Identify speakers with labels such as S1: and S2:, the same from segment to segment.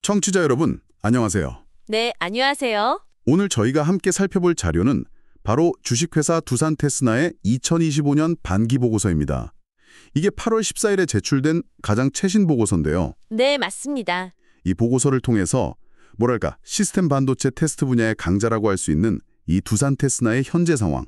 S1: 청취자 여러분, 안녕하세요.
S2: 네, 안녕하세요.
S1: 오늘 저희가 함께 살펴볼 자료는 바로 주식회사 두산테스나의 2025년 반기 보고서입니다. 이게 8월 14일에 제출된 가장 최신 보고서인데요.
S2: 네, 맞습니다.
S1: 이 보고서를 통해서 시스템 반도체 테스트 분야의 강자라고 할 수 있는 이 두산테스나의 현재 상황,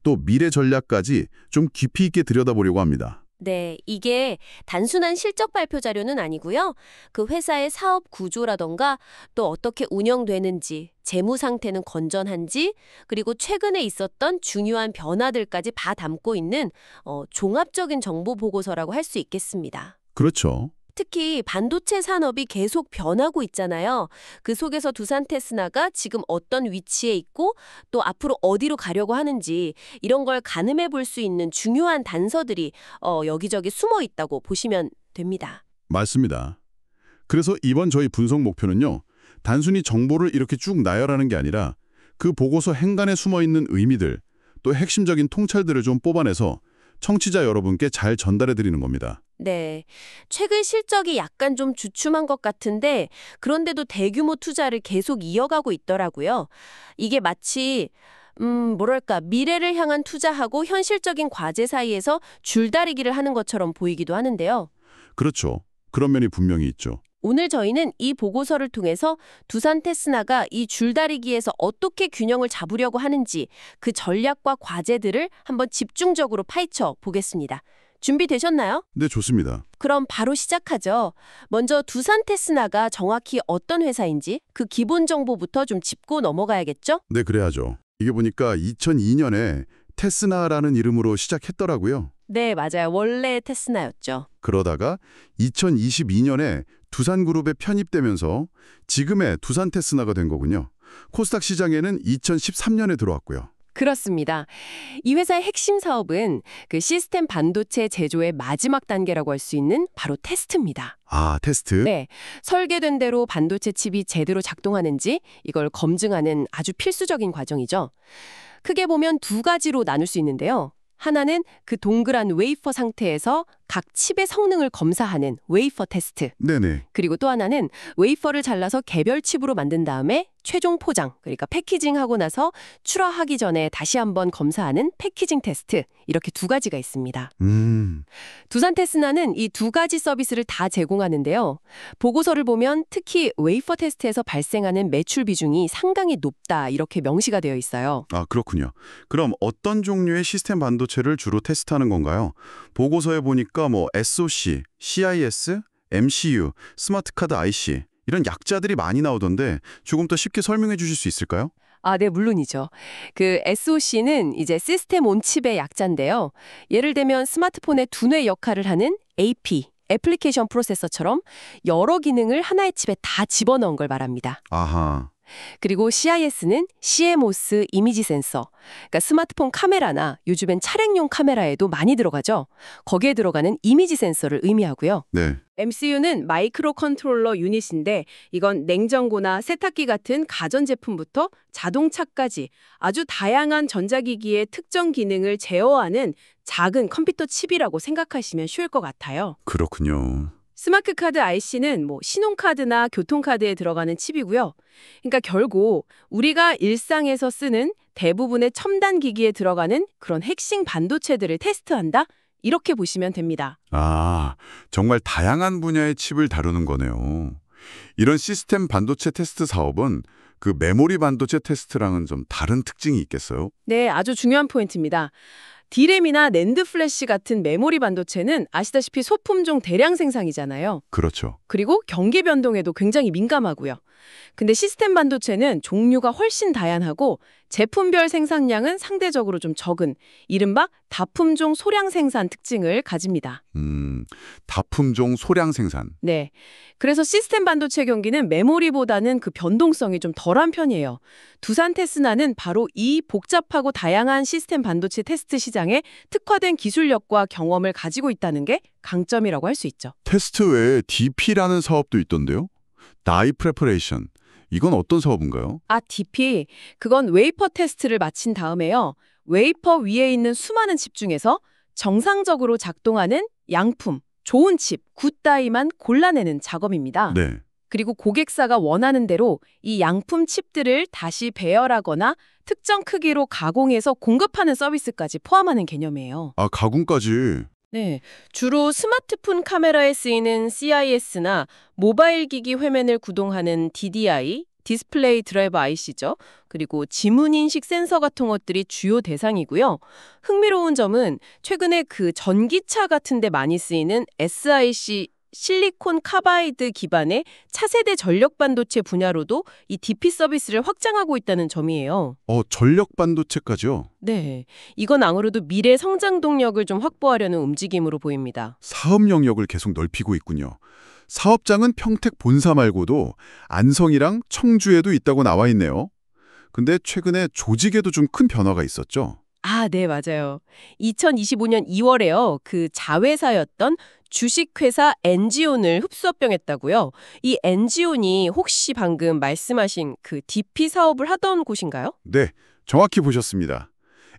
S1: 또 미래 전략까지 좀 깊이 있게 들여다보려고 합니다.
S2: 네, 이게 단순한 실적 발표 자료는 아니고요. 그 회사의 사업 구조라던가 또 어떻게 운영되는지, 재무 상태는 건전한지, 그리고 최근에 있었던 중요한 변화들까지 다 담고 있는 종합적인 정보 보고서라고 할 수 있겠습니다.
S1: 그렇죠.
S2: 특히 반도체 산업이 계속 변하고 있잖아요. 그 속에서 두산테스나가 지금 어떤 위치에 있고 또 앞으로 어디로 가려고 하는지 이런 걸 가늠해 볼 수 있는 중요한 단서들이 여기저기 숨어 있다고 보시면 됩니다.
S1: 맞습니다. 그래서 이번 저희 분석 목표는요. 단순히 정보를 이렇게 쭉 나열하는 게 아니라 그 보고서 행간에 숨어있는 의미들, 또 핵심적인 통찰들을 좀 뽑아내서 청취자 여러분께 잘 전달해 드리는 겁니다.
S2: 네, 최근 실적이 약간 좀 주춤한 것 같은데 그런데도 대규모 투자를 계속 이어가고 있더라고요. 이게 마치 미래를 향한 투자하고 현실적인 과제 사이에서 줄다리기를 하는 것처럼 보이기도 하는데요.
S1: 그렇죠. 그런 면이 분명히 있죠.
S2: 오늘 저희는 이 보고서를 통해서 두산테스나가 이 줄다리기에서 어떻게 균형을 잡으려고 하는지 그 전략과 과제들을 한번 집중적으로 파헤쳐 보겠습니다. 준비되셨나요?
S1: 네, 좋습니다.
S2: 그럼 바로 시작하죠. 먼저 두산테스나가 정확히 어떤 회사인지 그 기본 정보부터 좀 짚고 넘어가야겠죠?
S1: 네, 그래야죠. 이게 보니까 2002년에 테스나라는 이름으로 시작했더라고요.
S2: 네, 맞아요. 원래 테스나였죠.
S1: 그러다가 2022년에 두산그룹에 편입되면서 지금의 두산테스나가 된 거군요. 코스닥 시장에는 2013년에 들어왔고요.
S2: 그렇습니다. 이 회사의 핵심 사업은 그 시스템 반도체 제조의 마지막 단계라고 할 수 있는 바로 테스트입니다.
S1: 아, 테스트?
S2: 네, 설계된 대로 반도체 칩이 제대로 작동하는지 이걸 검증하는 아주 필수적인 과정이죠. 크게 보면 두 가지로 나눌 수 있는데요. 하나는 그 동그란 웨이퍼 상태에서 각 칩의 성능을 검사하는 웨이퍼 테스트.
S1: 네네.
S2: 그리고 또 하나는 웨이퍼를 잘라서 개별 칩으로 만든 다음에 최종 포장, 그러니까 패키징하고 나서 출하하기 전에 다시 한번 검사하는 패키징 테스트. 이렇게 두 가지가 있습니다. 두산테스나는 이 두 가지 서비스를 다 제공하는데요. 보고서를 보면 특히 웨이퍼 테스트에서 발생하는 매출 비중이 상당히 높다 이렇게 명시가 되어 있어요.
S1: 아, 그렇군요. 그럼 어떤 종류의 시스템 반도체를 주로 테스트하는 건가요? 보고서에 보니까 SoC, CIS, MCU, 스마트 카드 IC 이런 약자들이 많이 나오던데 조금 더 쉽게 설명해 주실 수 있을까요?
S2: 아, 네, 물론이죠. 그 SoC는 이제 시스템 온 칩의 약자인데요. 예를 들면 스마트폰의 두뇌 역할을 하는 AP, 애플리케이션 프로세서처럼 여러 기능을 하나의 칩에 다 집어넣은 걸 말합니다.
S1: 아하.
S2: 그리고 CIS는 CMOS 이미지 센서, 그러니까 스마트폰 카메라나 요즘엔 차량용 카메라에도 많이 들어가죠. 거기에 들어가는 이미지 센서를 의미하고요.
S1: 네.
S2: MCU는 마이크로 컨트롤러 유닛인데 이건 냉장고나 세탁기 같은 가전제품부터 자동차까지 아주 다양한 전자기기의 특정 기능을 제어하는 작은 컴퓨터 칩이라고 생각하시면 쉬울 것 같아요.
S1: 그렇군요.
S2: 스마트 카드 IC는 신용카드나 교통카드에 들어가는 칩이고요. 그러니까 결국 우리가 일상에서 쓰는 대부분의 첨단 기기에 들어가는 그런 핵심 반도체들을 테스트한다? 이렇게 보시면 됩니다.
S1: 아, 정말 다양한 분야의 칩을 다루는 거네요. 이런 시스템 반도체 테스트 사업은 그 메모리 반도체 테스트랑은 좀 다른 특징이 있겠어요?
S2: 네, 아주 중요한 포인트입니다. D램이나 낸드 플래시 같은 메모리 반도체는 아시다시피 소품종 대량 생산이잖아요.
S1: 그렇죠.
S2: 그리고 경기 변동에도 굉장히 민감하고요. 근데 시스템 반도체는 종류가 훨씬 다양하고 제품별 생산량은 상대적으로 좀 적은 이른바 다품종 소량 생산 특징을 가집니다.
S1: 다품종 소량 생산.
S2: 네. 그래서 시스템 반도체 경기는 메모리보다는 그 변동성이 좀 덜한 편이에요. 두산테스나는 바로 이 복잡하고 다양한 시스템 반도체 테스트 시장에 특화된 기술력과 경험을 가지고 있다는 게 강점이라고 할 수 있죠.
S1: 테스트 외에 DP라는 사업도 있던데요? 다이 프레퍼레이션. 이건 어떤 사업인가요?
S2: 아, DP. 그건 웨이퍼 테스트를 마친 다음에요. 웨이퍼 위에 있는 수많은 칩 중에서 정상적으로 작동하는 양품, 좋은 칩, 굿다이만 골라내는 작업입니다.
S1: 네.
S3: 그리고 고객사가 원하는 대로 이 양품 칩들을 다시 배열하거나 특정 크기로 가공해서 공급하는 서비스까지 포함하는 개념이에요.
S1: 아, 가공까지.
S3: 네, 주로 스마트폰 카메라에 쓰이는 CIS나 모바일 기기 화면을 구동하는 DDI, 디스플레이 드라이버 IC죠. 그리고 지문인식 센서 같은 것들이 주요 대상이고요. 흥미로운 점은 최근에 그 전기차 같은 데 많이 쓰이는 SiC 실리콘 카바이드 기반의 차세대 전력 반도체 분야로도 이 DP 서비스를 확장하고 있다는 점이에요.
S1: 전력 반도체까지요?
S3: 네, 이건 아무래도 미래 성장 동력을 좀 확보하려는 움직임으로 보입니다.
S1: 사업 영역을 계속 넓히고 있군요. 사업장은 평택 본사 말고도 안성이랑 청주에도 있다고 나와 있네요. 근데 최근에 조직에도 좀 큰 변화가 있었죠?
S3: 아, 네, 맞아요. 2025년 2월에요. 그 자회사였던 주식회사 엔지온을 흡수합병했다고요. 이 엔지온이 혹시 방금 말씀하신 그 DP 사업을 하던 곳인가요?
S1: 네, 정확히 보셨습니다.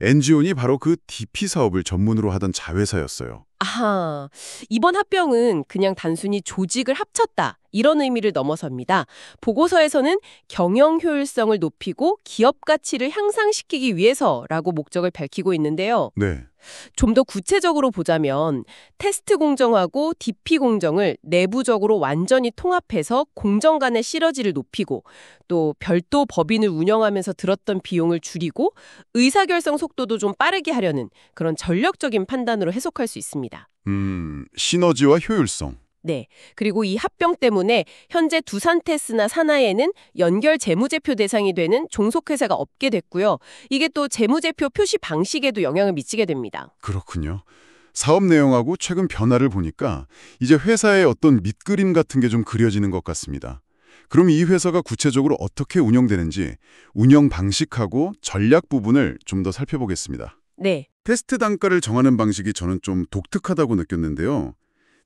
S1: 엔지온이 바로 그 DP 사업을 전문으로 하던 자회사였어요.
S3: 아하, 이번 합병은 그냥 단순히 조직을 합쳤다, 이런 의미를 넘어섭니다. 보고서에서는 경영 효율성을 높이고 기업 가치를 향상시키기 위해서라고 목적을 밝히고 있는데요.
S1: 네.
S3: 좀 더 구체적으로 보자면 테스트 공정하고 DP 공정을 내부적으로 완전히 통합해서 공정 간의 시너지를 높이고 또 별도 법인을 운영하면서 들었던 비용을 줄이고 의사결정 속도도 좀 빠르게 하려는 그런 전략적인 판단으로 해석할 수 있습니다.
S1: 시너지와 효율성.
S3: 네. 그리고 이 합병 때문에 현재 두산테스나 사나이에는 연결 재무제표 대상이 되는 종속회사가 없게 됐고요. 이게 또 재무제표 표시 방식에도 영향을 미치게 됩니다.
S1: 그렇군요. 사업 내용하고 최근 변화를 보니까 이제 회사의 어떤 밑그림 같은 게 좀 그려지는 것 같습니다. 그럼 이 회사가 구체적으로 어떻게 운영되는지 운영 방식하고 전략 부분을 좀 더 살펴보겠습니다.
S3: 네.
S1: 테스트 단가를 정하는 방식이 저는 좀 독특하다고 느꼈는데요.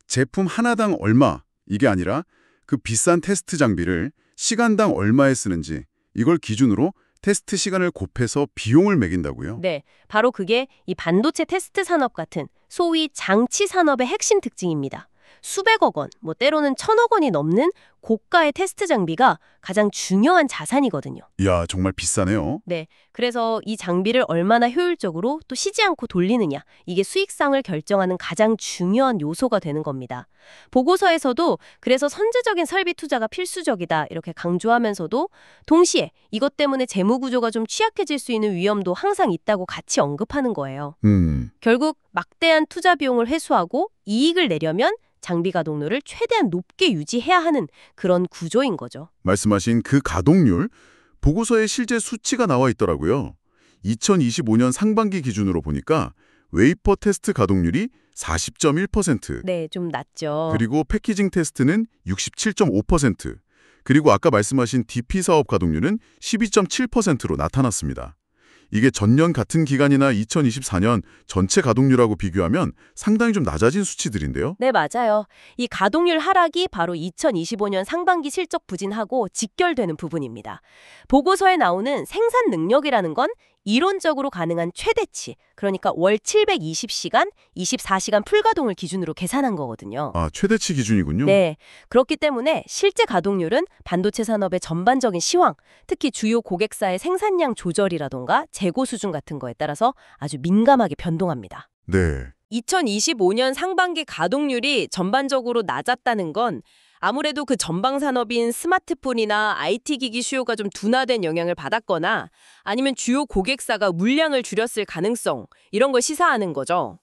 S1: 제품 하나당 얼마, 이게 아니라 그 비싼 테스트 장비를 시간당 얼마에 쓰는지 이걸 기준으로 테스트 시간을 곱해서 비용을 매긴다고요?
S2: 네, 바로 그게 이 반도체 테스트 산업 같은 소위 장치 산업의 핵심 특징입니다. 수백억 원, 때로는 천억 원이 넘는 고가의 테스트 장비가 가장 중요한 자산이거든요.
S1: 이야, 정말 비싸네요.
S2: 네, 그래서 이 장비를 얼마나 효율적으로 또 쉬지 않고 돌리느냐, 이게 수익성을 결정하는 가장 중요한 요소가 되는 겁니다. 보고서에서도 그래서 선제적인 설비 투자가 필수적이다 이렇게 강조하면서도 동시에 이것 때문에 재무 구조가 좀 취약해질 수 있는 위험도 항상 있다고 같이 언급하는 거예요. 결국 막대한 투자 비용을 회수하고 이익을 내려면 장비 가동률을 최대한 높게 유지해야 하는 그런 구조인 거죠.
S1: 말씀하신 그 가동률, 보고서에 실제 수치가 나와 있더라고요. 2025년 상반기 기준으로 보니까 웨이퍼 테스트 가동률이 40.1%,
S2: 네, 좀 낮죠.
S1: 그리고 패키징 테스트는 67.5%, 그리고 아까 말씀하신 DP 사업 가동률은 12.7%로 나타났습니다. 이게 전년 같은 기간이나 2024년 전체 가동률하고 비교하면 상당히 좀 낮아진 수치들인데요.
S2: 네, 맞아요. 이 가동률 하락이 바로 2025년 상반기 실적 부진하고 직결되는 부분입니다. 보고서에 나오는 생산 능력이라는 건 이론적으로 가능한 최대치, 그러니까 월 720시간, 24시간 풀가동을 기준으로 계산한 거거든요.
S1: 아, 최대치 기준이군요.
S2: 네, 그렇기 때문에 실제 가동률은 반도체 산업의 전반적인 시황, 특히 주요 고객사의 생산량 조절이라던가 재고 수준 같은 거에 따라서 아주 민감하게 변동합니다.
S1: 네.
S3: 2025년 상반기 가동률이 전반적으로 낮았다는 건 아무래도 그 전방 산업인 스마트폰이나 IT 기기 수요가 좀 둔화된 영향을 받았거나 아니면 주요 고객사가 물량을 줄였을 가능성, 이런 걸 시사하는 거죠.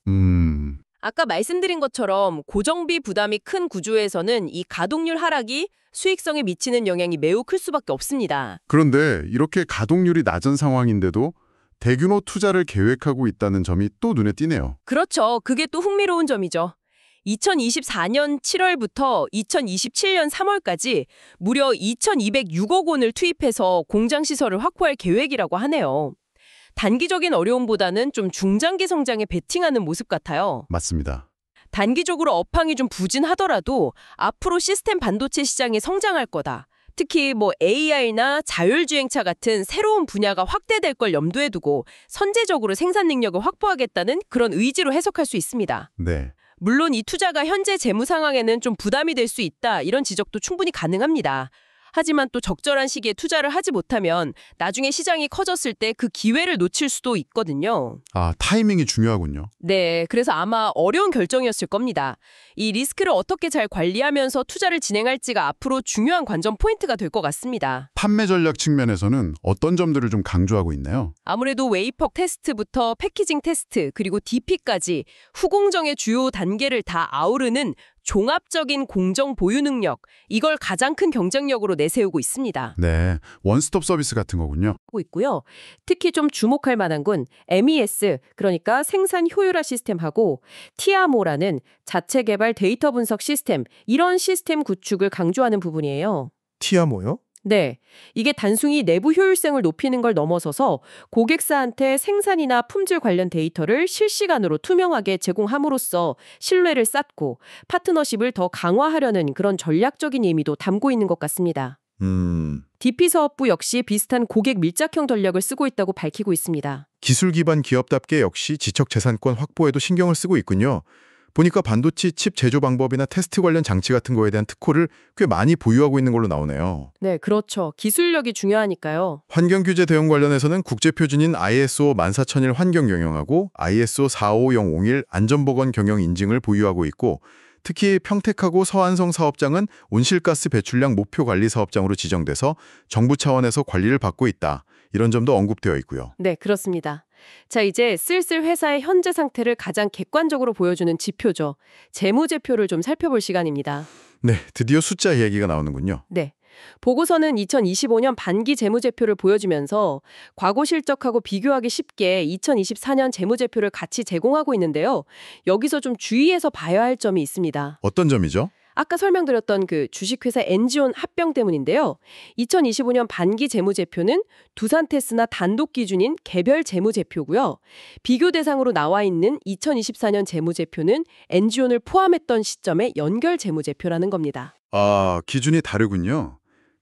S3: 아까 말씀드린 것처럼 고정비 부담이 큰 구조에서는 이 가동률 하락이 수익성에 미치는 영향이 매우 클 수밖에 없습니다.
S1: 그런데 이렇게 가동률이 낮은 상황인데도 대규모 투자를 계획하고 있다는 점이 또 눈에 띄네요.
S3: 그렇죠. 그게 또 흥미로운 점이죠. 2024년 7월부터 2027년 3월까지 무려 2,206억 원을 투입해서 공장 시설을 확보할 계획이라고 하네요. 단기적인 어려움보다는 좀 중장기 성장에 베팅하는 모습 같아요.
S1: 맞습니다.
S3: 단기적으로 업황이 좀 부진하더라도 앞으로 시스템 반도체 시장이 성장할 거다. 특히 AI나 자율주행차 같은 새로운 분야가 확대될 걸 염두에 두고 선제적으로 생산 능력을 확보하겠다는 그런 의지로 해석할 수 있습니다.
S1: 네.
S3: 물론 이 투자가 현재 재무 상황에는 좀 부담이 될 수 있다, 이런 지적도 충분히 가능합니다. 하지만 또 적절한 시기에 투자를 하지 못하면 나중에 시장이 커졌을 때 그 기회를 놓칠 수도 있거든요.
S1: 아, 타이밍이 중요하군요.
S3: 네, 그래서 아마 어려운 결정이었을 겁니다. 이 리스크를 어떻게 잘 관리하면서 투자를 진행할지가 앞으로 중요한 관전 포인트가 될 것 같습니다.
S1: 판매 전략 측면에서는 어떤 점들을 좀 강조하고 있나요?
S3: 아무래도 웨이퍼 테스트부터 패키징 테스트, 그리고 DP까지 후공정의 주요 단계를 다 아우르는 종합적인 공정 보유 능력, 이걸 가장 큰 경쟁력으로 내세우고 있습니다.
S1: 네, 원스톱 서비스 같은 거군요.
S3: 하고 있고요. 특히 좀 주목할 만한 건 MES, 그러니까 생산 효율화 시스템하고 티아모라는 자체 개발 데이터 분석 시스템, 이런 시스템 구축을 강조하는 부분이에요.
S4: 티아모요?
S3: 네, 이게 단순히 내부 효율성을 높이는 걸 넘어서서 고객사한테 생산이나 품질 관련 데이터를 실시간으로 투명하게 제공함으로써 신뢰를 쌓고 파트너십을 더 강화하려는 그런 전략적인 의미도 담고 있는 것 같습니다. DP 사업부 역시 비슷한 고객 밀착형 전략을 쓰고 있다고 밝히고 있습니다.
S4: 기술 기반 기업답게 역시 지적 재산권 확보에도 신경을 쓰고 있군요. 보니까 반도체 칩 제조 방법이나 테스트 관련 장치 같은 거에 대한 특허를 꽤 많이 보유하고 있는 걸로 나오네요.
S3: 네, 그렇죠. 기술력이 중요하니까요.
S4: 환경 규제 대응 관련해서는 국제 표준인 ISO 14001 환경 경영하고 ISO 45001 안전보건 경영 인증을 보유하고 있고, 특히 평택하고 서안성 사업장은 온실가스 배출량 목표 관리 사업장으로 지정돼서 정부 차원에서 관리를 받고 있다, 이런 점도 언급되어 있고요.
S3: 네, 그렇습니다. 자, 이제 슬슬 회사의 현재 상태를 가장 객관적으로 보여주는 지표죠. 재무제표를 좀 살펴볼 시간입니다.
S4: 네, 드디어 숫자 얘기가 나오는군요.
S3: 네. 보고서는 2025년 반기 재무제표를 보여주면서 과거 실적하고 비교하기 쉽게 2024년 재무제표를 같이 제공하고 있는데요. 여기서 좀 주의해서 봐야 할 점이 있습니다.
S4: 어떤 점이죠?
S3: 아까 설명드렸던 그 주식회사 엔지온 합병 때문인데요. 2025년 반기 재무제표는 두산테스나 단독 기준인 개별 재무제표고요. 비교 대상으로 나와 있는 2024년 재무제표는 엔지온을 포함했던 시점의 연결 재무제표라는 겁니다.
S1: 아, 기준이 다르군요.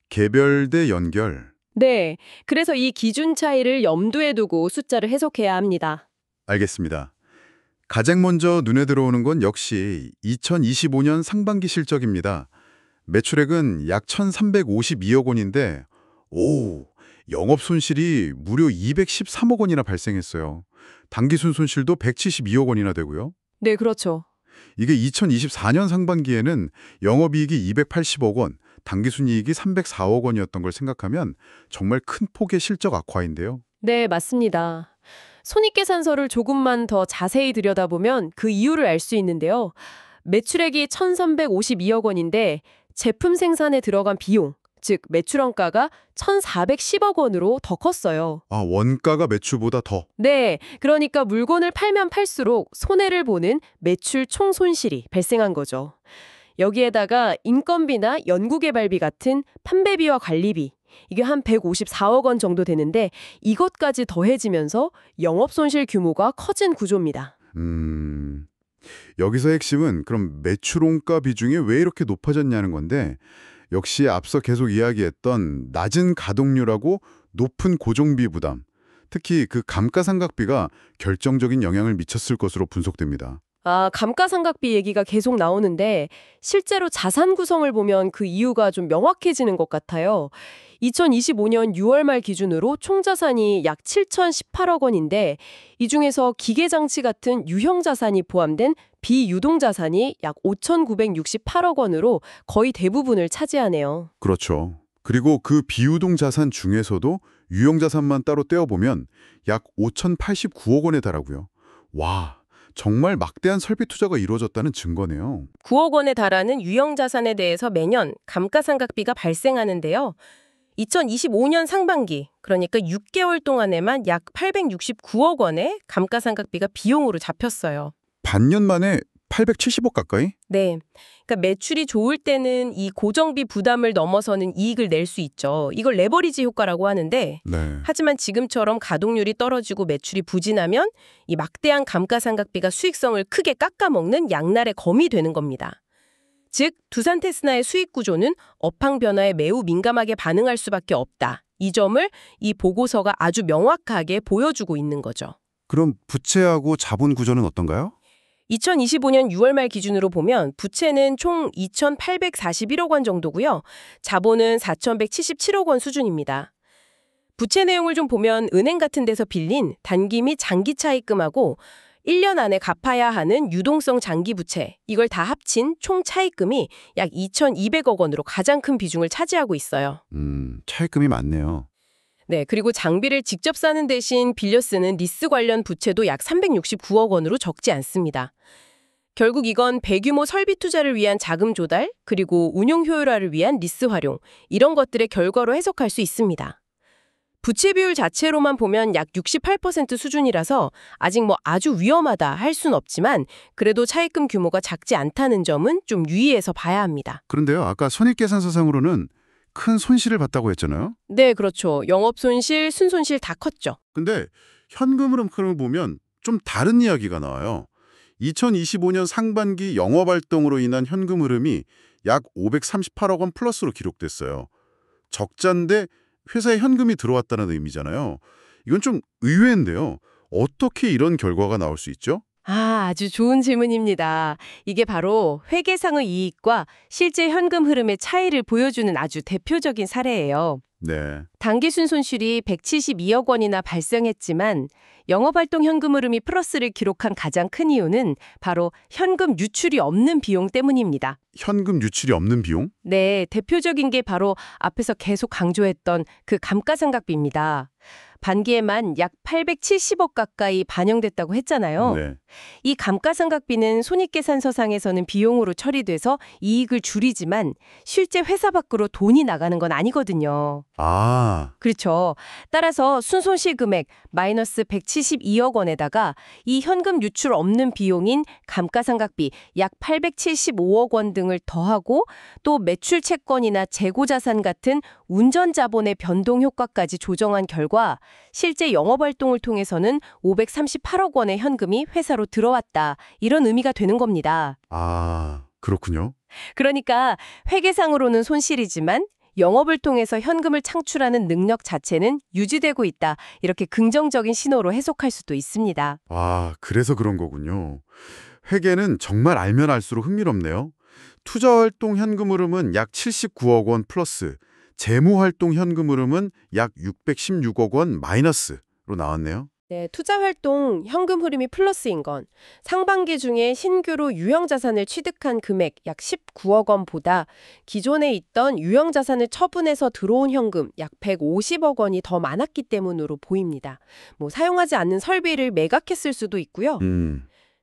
S1: 개별 대 연결.
S3: 네, 그래서 이 기준 차이를 염두에 두고 숫자를 해석해야 합니다.
S1: 알겠습니다. 가장 먼저 눈에 들어오는 건 역시 2025년 상반기 실적입니다. 매출액은 약 1,352억 원인데, 영업 손실이 무려 213억 원이나 발생했어요. 당기순 손실도 172억 원이나 되고요.
S3: 네, 그렇죠.
S1: 이게 2024년 상반기에는 영업이익이 280억 원, 당기순이익이 304억 원이었던 걸 생각하면 정말 큰 폭의 실적 악화인데요.
S3: 네, 맞습니다. 손익계산서를 조금만 더 자세히 들여다보면 그 이유를 알 수 있는데요. 매출액이 1,352억 원인데 제품 생산에 들어간 비용, 즉 매출 원가가 1,410억 원으로 더 컸어요.
S1: 아, 원가가 매출보다 더.
S3: 네, 그러니까 물건을 팔면 팔수록 손해를 보는 매출 총 손실이 발생한 거죠. 여기에다가 인건비나 연구개발비 같은 판매비와 관리비, 이게 한 154억 원 정도 되는데 이것까지 더해지면서 영업손실 규모가 커진 구조입니다.
S1: 여기서 핵심은 그럼 매출원가 비중이 왜 이렇게 높아졌냐는 건데, 역시 앞서 계속 이야기했던 낮은 가동률하고 높은 고정비 부담, 특히 그 감가상각비가 결정적인 영향을 미쳤을 것으로 분석됩니다.
S3: 아, 감가상각비 얘기가 계속 나오는데 실제로 자산 구성을 보면 그 이유가 좀 명확해지는 것 같아요. 2025년 6월 말 기준으로 총 자산이 약 7,018억 원인데 이 중에서 기계장치 같은 유형 자산이 포함된 비유동 자산이 약 5,968억 원으로 거의 대부분을 차지하네요.
S1: 그렇죠. 그리고 그 비유동 자산 중에서도 유형 자산만 따로 떼어보면 약 5,089억 원에 달하고요. 와, 정말 막대한 설비 투자가 이루어졌다는 증거네요.
S3: 9억 원에 달하는 유형 자산에 대해서 매년 감가상각비가 발생하는데요. 2025년 상반기, 그러니까 6개월 동안에만 약 869억 원의 감가상각비가 비용으로 잡혔어요.
S1: 반년 만에 870억 가까이?
S3: 네. 그러니까 매출이 좋을 때는 이 고정비 부담을 넘어서는 이익을 낼 수 있죠. 이걸 레버리지 효과라고 하는데,
S1: 네.
S3: 하지만 지금처럼 가동률이 떨어지고 매출이 부진하면 이 막대한 감가상각비가 수익성을 크게 깎아먹는 양날의 검이 되는 겁니다. 즉, 두산테스나의 수익 구조는 업황 변화에 매우 민감하게 반응할 수밖에 없다. 이 점을 이 보고서가 아주 명확하게 보여주고 있는 거죠.
S1: 그럼 부채하고 자본 구조는 어떤가요?
S3: 2025년 6월 말 기준으로 보면 부채는 총 2,841억 원 정도고요. 자본은 4,177억 원 수준입니다. 부채 내용을 좀 보면 은행 같은 데서 빌린 단기 및 장기 차입금하고 1년 안에 갚아야 하는 유동성 장기 부채, 이걸 다 합친 총 차입금이 약 2,200억 원으로 가장 큰 비중을 차지하고 있어요.
S1: 차입금이 많네요.
S3: 네, 그리고 장비를 직접 사는 대신 빌려 쓰는 리스 관련 부채도 약 369억 원으로 적지 않습니다. 결국 이건 대규모 설비 투자를 위한 자금 조달, 그리고 운용 효율화를 위한 리스 활용, 이런 것들의 결과로 해석할 수 있습니다. 부채 비율 자체로만 보면 약 68% 수준이라서 아직 아주 위험하다 할 순 없지만 그래도 차입금 규모가 작지 않다는 점은 좀 유의해서 봐야 합니다.
S1: 그런데요, 아까 손익계산서상으로는 큰 손실을 봤다고 했잖아요.
S3: 네, 그렇죠. 영업손실, 순손실 다 컸죠.
S1: 근데 현금 흐름을 보면 좀 다른 이야기가 나와요. 2025년 상반기 영업활동으로 인한 현금 흐름이 약 538억 원 플러스로 기록됐어요. 적자인데 회사에 현금이 들어왔다는 의미잖아요. 이건 좀 의외인데요. 어떻게 이런 결과가 나올 수 있죠?
S3: 아주 좋은 질문입니다. 이게 바로 회계상의 이익과 실제 현금 흐름의 차이를 보여주는 아주 대표적인 사례예요.
S1: 네.
S3: 단기 순손실이 172억 원이나 발생했지만 영업활동 현금 흐름이 플러스를 기록한 가장 큰 이유는 바로 현금 유출이 없는 비용 때문입니다.
S1: 현금 유출이 없는 비용?
S3: 네, 대표적인 게 바로 앞에서 계속 강조했던 그 감가상각비입니다. 반기에만 약 870억 가까이 반영됐다고 했잖아요.
S1: 네.
S3: 이 감가상각비는 손익계산서상에서는 비용으로 처리돼서 이익을 줄이지만 실제 회사 밖으로 돈이 나가는 건 아니거든요.
S1: 아,
S3: 그렇죠. 따라서 순손실 금액 마이너스 172억 원에다가 이 현금 유출 없는 비용인 감가상각비 약 875억 원 등을 더하고 또 매출 채권이나 재고자산 같은 운전자본의 변동 효과까지 조정한 결과 실제 영업활동을 통해서는 538억 원의 현금이 회사로 들어왔다. 이런 의미가 되는 겁니다.
S1: 아, 그렇군요.
S3: 그러니까 회계상으로는 손실이지만 영업을 통해서 현금을 창출하는 능력 자체는 유지되고 있다. 이렇게 긍정적인 신호로 해석할 수도 있습니다.
S1: 아, 그래서 그런 거군요. 회계는 정말 알면 알수록 흥미롭네요. 투자활동 현금 흐름은 약 79억 원 플러스, 재무활동 현금 흐름은 약 616억 원 마이너스로 나왔네요.
S3: 네, 투자활동 현금 흐름이 플러스인 건 상반기 중에 신규로 유형자산을 취득한 금액 약 19억 원보다 기존에 있던 유형자산을 처분해서 들어온 현금 약 150억 원이 더 많았기 때문으로 보입니다. 사용하지 않는 설비를 매각했을 수도 있고요.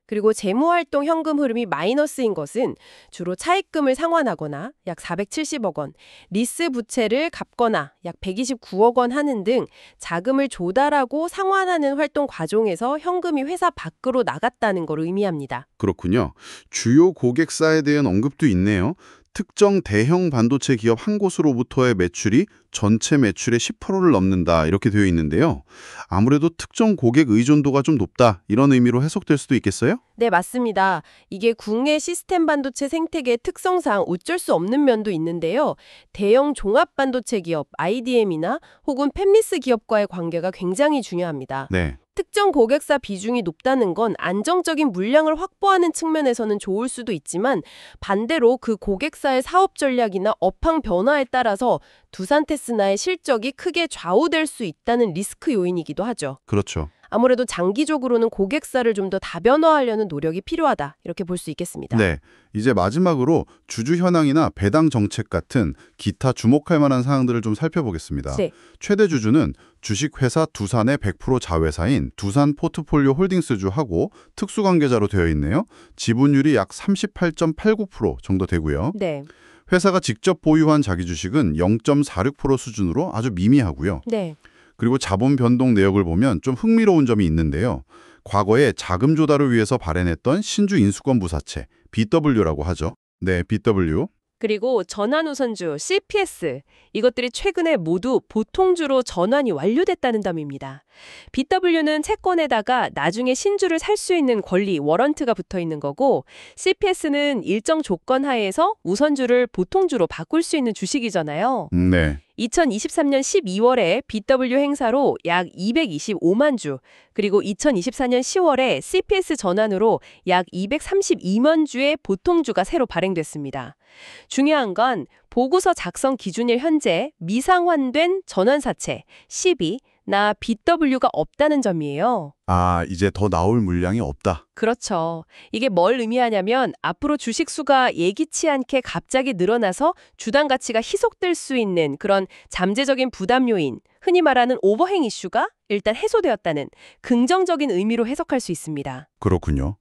S3: 그리고 재무활동 현금 흐름이 마이너스인 것은 주로 차입금을 상환하거나 약 470억 원, 리스 부채를 갚거나 약 129억 원 하는 등 자금을 조달하고 상환하는 활동 과정에서 현금이 회사 밖으로 나갔다는 걸 의미합니다.
S1: 그렇군요. 주요 고객사에 대한 언급도 있네요. 특정 대형 반도체 기업 한 곳으로부터의 매출이 전체 매출의 10%를 넘는다 이렇게 되어 있는데요. 아무래도 특정 고객 의존도가 좀 높다 이런 의미로 해석될 수도 있겠어요?
S3: 네, 맞습니다. 이게 국내 시스템 반도체 생태계의 특성상 어쩔 수 없는 면도 있는데요. 대형 종합 반도체 기업, IDM이나 혹은 팹리스 기업과의 관계가 굉장히 중요합니다.
S1: 네.
S3: 특정 고객사 비중이 높다는 건 안정적인 물량을 확보하는 측면에서는 좋을 수도 있지만 반대로 그 고객사의 사업 전략이나 업황 변화에 따라서 두산테스나의 실적이 크게 좌우될 수 있다는 리스크 요인이기도 하죠.
S1: 그렇죠.
S3: 아무래도 장기적으로는 고객사를 좀 더 다변화하려는 노력이 필요하다. 이렇게 볼 수 있겠습니다.
S1: 네. 이제 마지막으로 주주 현황이나 배당 정책 같은 기타 주목할 만한 사항들을 좀 살펴보겠습니다.
S3: 네.
S1: 최대 주주는 주식회사 두산의 100% 자회사인 두산 포트폴리오 홀딩스주하고 특수관계자로 되어 있네요. 지분율이 약 38.89% 정도 되고요.
S3: 네.
S1: 회사가 직접 보유한 자기 주식은 0.46% 수준으로 아주 미미하고요.
S3: 네.
S1: 그리고 자본 변동 내역을 보면 좀 흥미로운 점이 있는데요. 과거에 자금 조달을 위해서 발행했던 신주 인수권 부사채, BW라고 하죠. 네, BW.
S3: 그리고 전환우선주 CPS 이것들이 최근에 모두 보통주로 전환이 완료됐다는 점입니다. BW는 채권에다가 나중에 신주를 살 수 있는 권리, 워런트가 붙어 있는 거고 CPS는 일정 조건 하에서 우선주를 보통주로 바꿀 수 있는 주식이잖아요.
S1: 네.
S3: 2023년 12월에 BW 행사로 약 225만 주, 그리고 2024년 10월에 CPS 전환으로 약 232만 주의 보통주가 새로 발행됐습니다. 중요한 건 보고서 작성 기준일 현재 미상환된 전환사채 12나 BW가 없다는 점이에요.
S1: 아, 이제 더 나올 물량이 없다.
S3: 그렇죠. 이게 뭘 의미하냐면 앞으로 주식 수가 예기치 않게 갑자기 늘어나서 주당 가치가 희석될 수 있는 그런 잠재적인 부담 요인, 흔히 말하는 오버행 이슈가 일단 해소되었다는 긍정적인 의미로 해석할 수 있습니다.
S1: 그렇군요.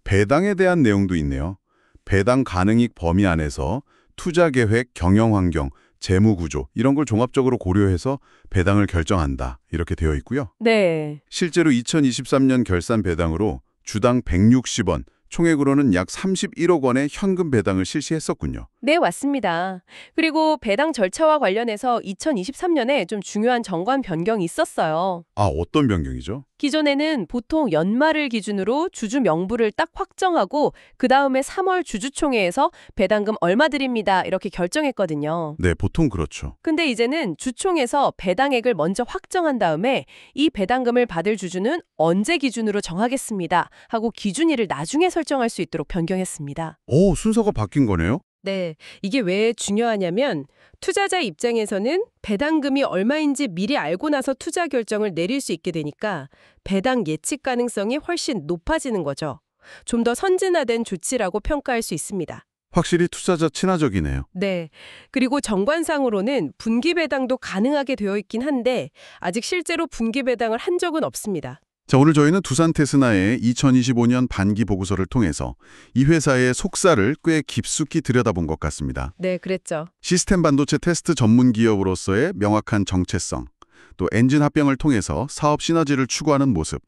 S1: 배당에 대한 내용도 있네요. 배당 가능익 범위 안에서 투자 계획, 경영 환경, 재무 구조 이런 걸 종합적으로 고려해서 배당을 결정한다. 이렇게 되어 있고요.
S3: 네.
S1: 실제로 2023년 결산 배당으로 주당 160원, 총액으로는 약 31억 원의 현금 배당을 실시했었군요.
S3: 네, 맞습니다. 그리고 배당 절차와 관련해서 2023년에 좀 중요한 정관 변경이 있었어요.
S1: 아, 어떤 변경이죠?
S3: 기존에는 보통 연말을 기준으로 주주 명부를 딱 확정하고 그 다음에 3월 주주총회에서 배당금 얼마 드립니다 이렇게 결정했거든요.
S1: 네, 보통 그렇죠.
S3: 근데 이제는 주총에서 배당액을 먼저 확정한 다음에 이 배당금을 받을 주주는 언제 기준으로 정하겠습니다 하고 기준일을 나중에 설정할 수 있도록 변경했습니다.
S1: 오, 순서가 바뀐 거네요?
S3: 네, 이게 왜 중요하냐면 투자자 입장에서는 배당금이 얼마인지 미리 알고 나서 투자 결정을 내릴 수 있게 되니까 배당 예측 가능성이 훨씬 높아지는 거죠. 좀 더 선진화된 조치라고 평가할 수 있습니다.
S1: 확실히 투자자 친화적이네요.
S3: 네. 그리고 정관상으로는 분기 배당도 가능하게 되어 있긴 한데 아직 실제로 분기 배당을 한 적은 없습니다.
S1: 자, 오늘 저희는 두산테스나의 2025년 반기 보고서를 통해서 이 회사의 속사를 꽤 깊숙이 들여다본 것 같습니다.
S3: 네, 그랬죠.
S1: 시스템 반도체 테스트 전문 기업으로서의 명확한 정체성, 또 엔진 합병을 통해서 사업 시너지를 추구하는 모습,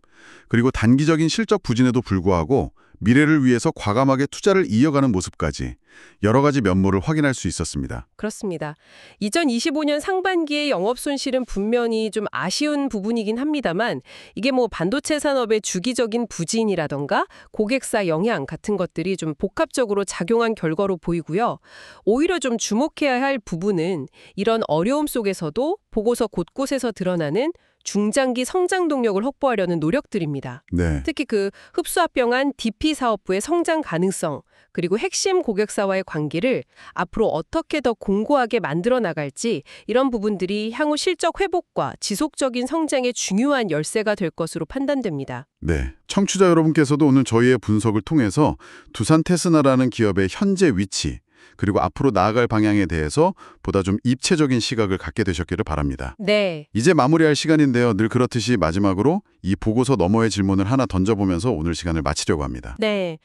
S1: 그리고 단기적인 실적 부진에도 불구하고 미래를 위해서 과감하게 투자를 이어가는 모습까지 여러 가지 면모를 확인할 수 있었습니다.
S3: 그렇습니다. 2025년 상반기의 영업 손실은 분명히 좀 아쉬운 부분이긴 합니다만 이게 뭐 반도체 산업의 주기적인 부진이라던가 고객사 영향 같은 것들이 좀 복합적으로 작용한 결과로 보이고요. 오히려 좀 주목해야 할 부분은 이런 어려움 속에서도 보고서 곳곳에서 드러나는 중장기 성장 동력을 확보하려는 노력들입니다.
S1: 네.
S3: 특히 그 흡수합병한 DP 사업부의 성장 가능성, 그리고 핵심 고객사와의 관계를 앞으로 어떻게 더 공고하게 만들어 나갈지 이런 부분들이 향후 실적 회복과 지속적인 성장의 중요한 열쇠가 될 것으로 판단됩니다.
S1: 네. 청취자 여러분께서도 오늘 저희의 분석을 통해서 두산테스나라는 기업의 현재 위치, 그리고 앞으로 나아갈 방향에 대해서 보다 좀 입체적인 시각을 갖게 되셨기를 바랍니다.
S3: 네.
S1: 이제 마무리할 시간인데요. 늘 그렇듯이 마지막으로 이 보고서 너머의 질문을 하나 던져보면서 오늘 시간을 마치려고 합니다.
S3: 네.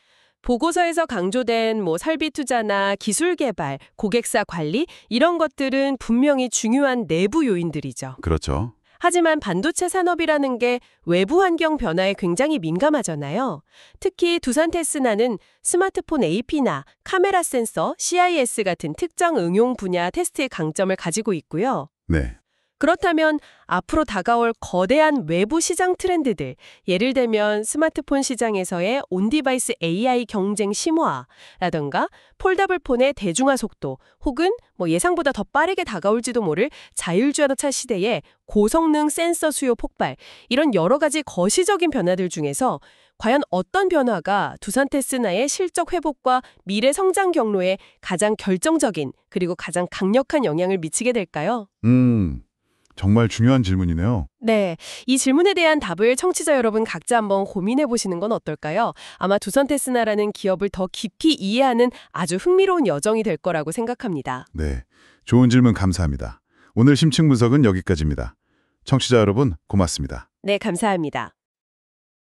S3: 보고서에서 강조된 설비 투자나 기술 개발, 고객사 관리 이런 것들은 분명히 중요한 내부 요인들이죠.
S1: 그렇죠.
S3: 하지만 반도체 산업이라는 게 외부 환경 변화에 굉장히 민감하잖아요. 특히 두산테스나는 스마트폰 AP나 카메라 센서, CIS 같은 특정 응용 분야 테스트의 강점을 가지고 있고요.
S1: 네.
S3: 그렇다면 앞으로 다가올 거대한 외부 시장 트렌드들, 예를 들면 스마트폰 시장에서의 온디바이스 AI 경쟁 심화라던가 폴더블 폰의 대중화 속도, 혹은 예상보다 더 빠르게 다가올지도 모를 자율주행차 시대의 고성능 센서 수요 폭발, 이런 여러 가지 거시적인 변화들 중에서 과연 어떤 변화가 두산테스나의 실적 회복과 미래 성장 경로에 가장 결정적인 그리고 가장 강력한 영향을 미치게 될까요?
S1: 정말 중요한 질문이네요.
S3: 네, 이 질문에 대한 답을 청취자 여러분 각자 한번 고민해 보시는 건 어떨까요? 아마 두산테스나라는 기업을 더 깊이 이해하는 아주 흥미로운 여정이 될 거라고 생각합니다.
S1: 네. 좋은 질문 감사합니다. 오늘 심층 분석은 여기까지입니다. 청취자 여러분, 고맙습니다.
S3: 네, 감사합니다.